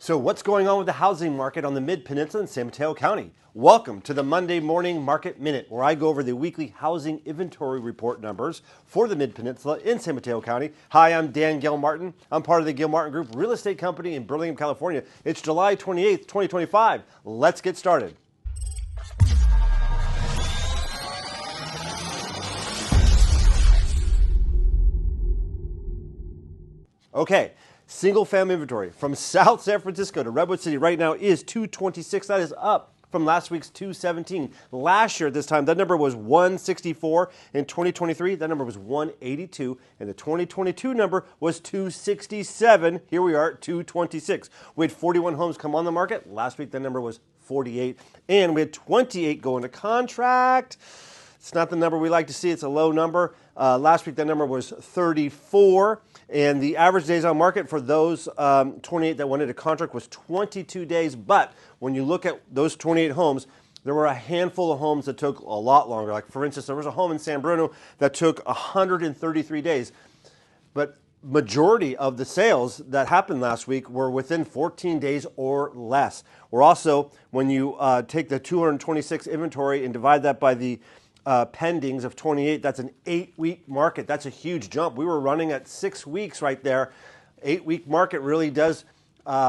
So what's going on with the housing market on the Mid-Peninsula in San Mateo County? Welcome to the Monday Morning Market Minute, where I go over the weekly housing inventory report numbers for the Mid-Peninsula in San Mateo County. Hi, I'm Dan Gilmartin. I'm part of the Gilmartin Group real estate company in Burlingame, California. It's July 28th, 2025. Let's get started. Okay. Single family inventory from South San Francisco to Redwood City right now is 226. That is up from last week's 217. Last year at this time, that number was 164. In 2023, that number was 182. And the 2022 number was 267. Here we are at 226. We had 41 homes come on the market. Last week, that number was 48. And we had 28 go into contract. It's not the number we like to see. It's a low number. Last week, that number was 34. And the average days on market for those 28 that went into contract was 22 days. But when you look at those 28 homes, there were a handful of homes that took a lot longer. Like, for instance, there was a home in San Bruno that took 133 days. But majority of the sales that happened last week were within 14 days or less. We're also, when you take the 226 inventory and divide that by the pendings of 28, that's an 8-week market. That's a huge jump. We were running at 6 weeks right there. 8-week market really does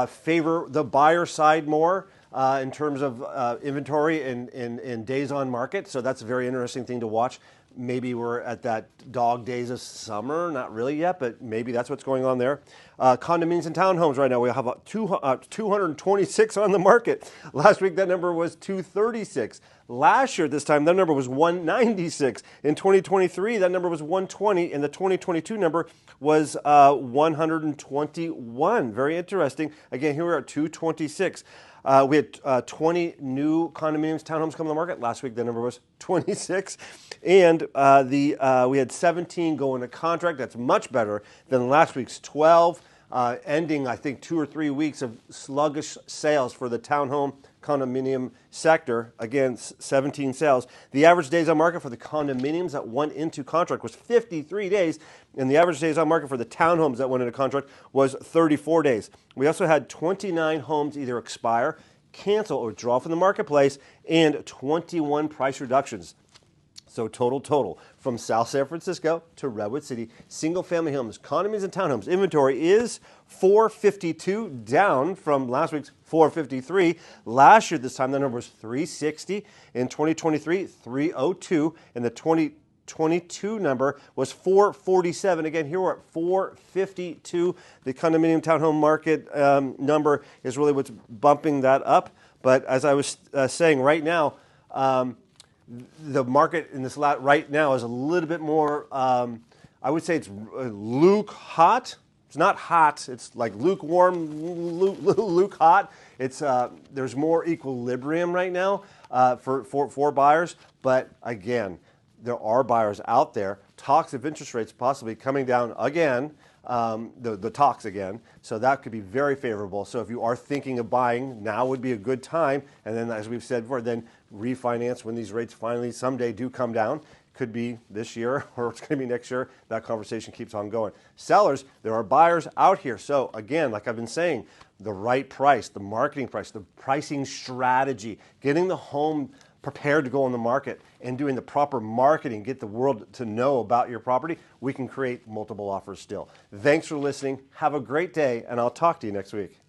favor the buyer side more in terms of inventory and days on market. So that's a very interesting thing to watch. Maybe we're at that dog days of summer. Not really yet, but maybe that's what's going on there. Condominiums and townhomes right now, we have 226 on the market. Last week, that number was 236. Last year, this time, that number was 196. In 2023, that number was 120, and the 2022 number was 121. Very interesting. Again, here we are at 226. We had 20 new condominiums, townhomes come on the market. Last week, the number was 26. And we had 17 go into contract. That's much better than last week's 12, ending, I think, 2 or 3 weeks of sluggish sales for the townhome condominium sector. Again, 17 sales. The average days on market for the condominiums that went into contract was 53 days, and the average days on market for the townhomes that went into contract was 34 days. We also had 29 homes either expire, cancel, or withdraw from the marketplace, and 21 price reductions. So total, from South San Francisco to Redwood City, single-family homes, condominiums, and townhomes inventory is 452, down from last week's 453. Last year, this time, the number was 360. In 2023, 302. And the 2022 number was 447. Again, here we're at 452. The condominium townhome market number is really what's bumping that up. But as I was saying, right now, the market in this lot right now is a little bit more, I would say it's hot. It's not hot. It's like lukewarm, luke hot. It's there's more equilibrium right now for buyers. But again, there are buyers out there. Talks of interest rates possibly coming down again. The talks again. So that could be very favorable. So if you are thinking of buying, now would be a good time. And then, as we've said before, then refinance when these rates finally someday do come down. Could be this year or it's going to be next year. That conversation keeps on going. Sellers, there are buyers out here. So again, like I've been saying, the right price, the marketing price, the pricing strategy, getting the home prepared to go on the market and doing the proper marketing, get the world to know about your property, we can create multiple offers still. Thanks for listening. Have a great day, and I'll talk to you next week.